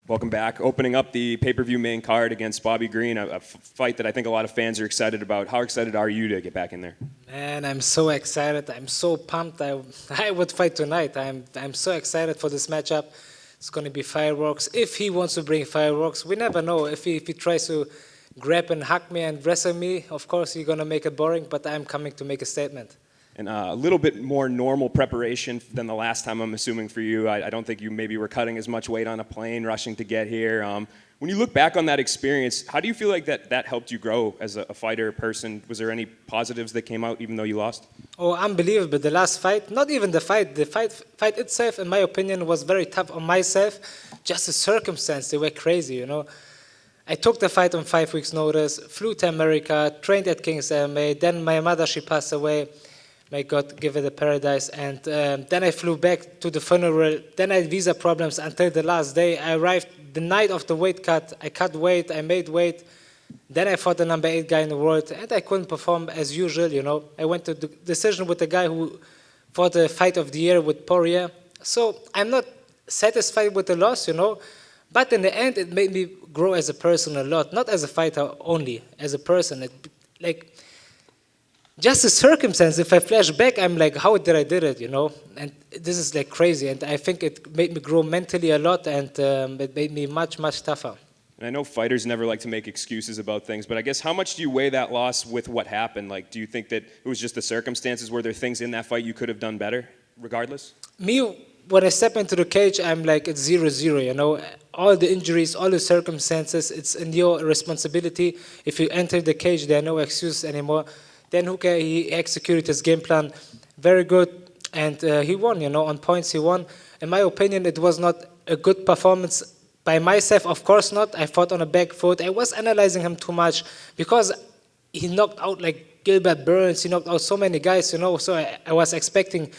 Welcome back. Opening up the pay-per-view main card against Bobby Green, a fight that I think a lot of fans are excited about. How excited are you to get back in there? Man, I'm so excited. I'm so pumped. I would fight tonight. I'm so excited for this matchup. It's going to be fireworks. If he wants to bring fireworks, we never know. If he tries to grab and hug me and wrestle me, of course he's going to make it boring, but I'm coming to make a statement. And a little bit more normal preparation than the last time, I'm assuming, for you. I don't think you maybe were cutting as much weight on a plane, rushing to get here. When you look back on that experience, how do you feel like that helped you grow as a fighter, person? Was there any positives that came out even though you lost? Oh, unbelievable. The last fight, not even the fight itself, in my opinion, was very tough on myself. Just the circumstance, they were crazy, you know. I took the fight on 5 weeks' notice, flew to America, trained at King's MMA, then my mother, she passed away. May God give it a paradise. And then I flew back to the funeral. Then I had visa problems until the last day. I arrived the night of the weight cut. I cut weight. I made weight. Then I fought the number 8 guy in the world. And I couldn't perform as usual, you know. I went to the decision with the guy who fought the fight of the year with Poirier. So I'm not satisfied with the loss, you know. But in the end, it made me grow as a person a lot. Not as a fighter only, as a person. Just the circumstance, if I flash back, I'm like, how did I did it, you know? And this is like crazy. And I think it made me grow mentally a lot, and it made me much, much tougher. And I know fighters never like to make excuses about things, but I guess how much do you weigh that loss with what happened? Like, do you think that it was just the circumstances? Were there things in that fight you could have done better, regardless? Me, when I step into the cage, I'm like, it's 0-0, you know? All the injuries, all the circumstances, it's in your responsibility. If you enter the cage, there are no excuses anymore. Dan Hooker, he executed his game plan very good, and he won, you know, on points he won. In my opinion, it was not a good performance by myself, of course not. I fought on a back foot. I was analyzing him too much because he knocked out like Gilbert Burns, he knocked out so many guys, you know, so I was expecting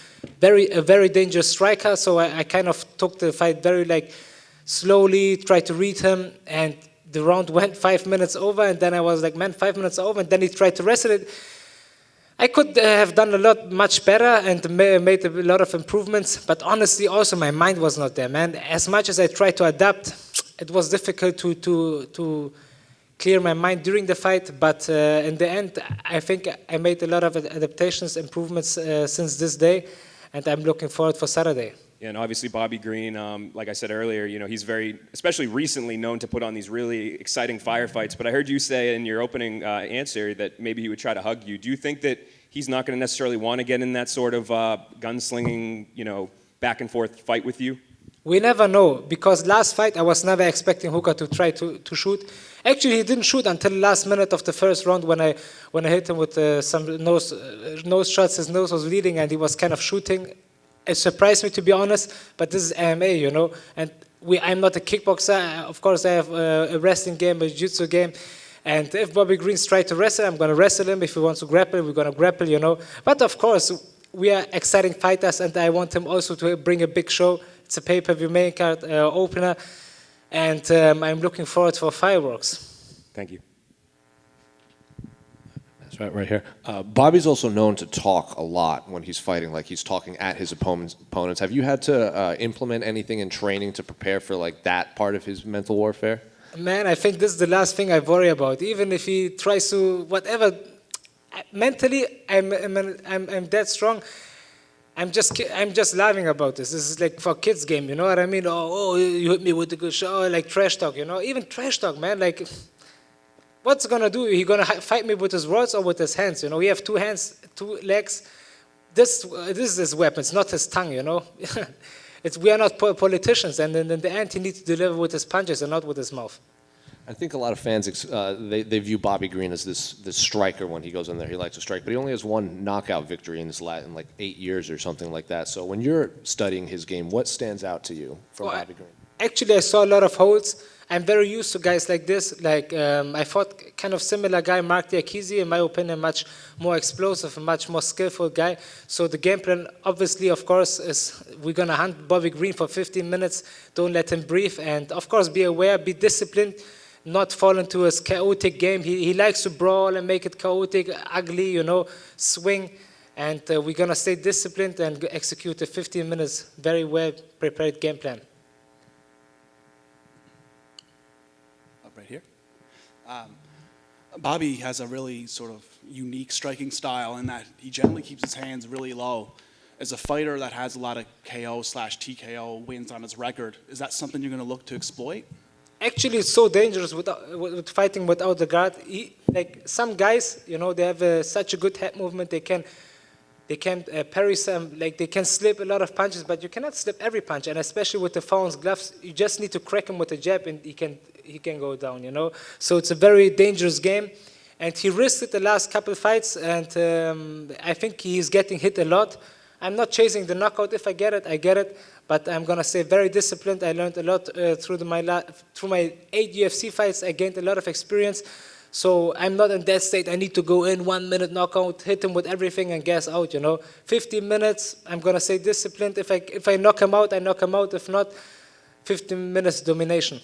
a very dangerous striker, so I kind of took the fight very like slowly, tried to read him, and the round went 5 minutes over, and then I was like, man, 5 minutes over, and then he tried to wrestle it. I could have done a lot much better and made a lot of improvements, but honestly, also my mind was not there, man. As much as I tried to adapt, it was difficult to clear my mind during the fight, but in the end, I think I made a lot of adaptations, improvements since this day, and I'm looking forward for Saturday. Yeah, and obviously Bobby Green, like I said earlier, you know, he's very, especially recently, known to put on these really exciting firefights. But I heard you say in your opening answer that maybe he would try to hug you. Do you think that he's not going to necessarily want to get in that sort of gunslinging, you know, back and forth fight with you? We never know, because last fight I was never expecting Hooker to try to shoot. Actually, he didn't shoot until the last minute of the first round when I hit him with some nose shots. His nose was bleeding and he was kind of shooting. It surprised me, to be honest, but this is MMA, you know, and I'm not a kickboxer. Of course, I have a wrestling game, a jiu-jitsu game, and if Bobby Green's try to wrestle, I'm going to wrestle him. If he wants to grapple, we're going to grapple, you know. But of course, we are exciting fighters, and I want him also to bring a big show. It's a pay-per-view main card opener, and I'm looking forward for fireworks. Thank you. Right here. Bobby's also known to talk a lot when he's fighting, like he's talking at his opponents. Have you had to implement anything in training to prepare for like that part of his mental warfare? Man, I think this is the last thing I worry about. Even if he tries to whatever, mentally I'm that strong. I'm just laughing about this. This is like for kids game, you know what I mean? Oh, you hit me with a good shot, oh, like trash talk, you know? Even trash talk, man, like. What's he gonna do? He gonna fight me with his words or with his hands? You know, we have 2 hands, 2 legs. This is his weapon. It's not his tongue. You know, we are not politicians, and in the end, he needs to deliver with his punches and not with his mouth. I think a lot of fans they view Bobby Green as this striker. When he goes in there, he likes to strike, but he only has 1 knockout victory in like 8 years or something like that. So when you're studying his game, what stands out to you from Bobby Green? Actually, I saw a lot of holds. I'm very used to guys like this. Like I fought kind of similar guy, Mark Diakisi, in my opinion, much more explosive, a much more skillful guy. So the game plan, obviously, of course, is we're gonna hunt Bobby Green for 15 minutes. Don't let him breathe, and of course, be aware, be disciplined, not fall into his chaotic game. He likes to brawl and make it chaotic, ugly, you know, swing. And we're gonna stay disciplined and execute a 15 minutes very well prepared game plan. here. Bobby has a really sort of unique striking style in that he generally keeps his hands really low. As a fighter that has a lot of KO/TKO wins on his record, is that something you're going to look to exploit? Actually, it's so dangerous with fighting without the guard. Like some guys, you know, they have such a good head movement. They can parry some, like they can slip a lot of punches, but you cannot slip every punch. And especially with the Fawn's gloves, you just need to crack him with a jab, and he can go down. You know, so it's a very dangerous game. And he risked it the last couple fights, and I think he's getting hit a lot. I'm not chasing the knockout. If I get it, I get it. But I'm gonna say very disciplined. I learned a lot through my 8 UFC fights. I gained a lot of experience. So I'm not in that state. I need to go in 1 minute knockout, hit him with everything, and gas out. You know, 15 minutes. I'm gonna say disciplined. If I knock him out, I knock him out. If not, 15 minutes domination.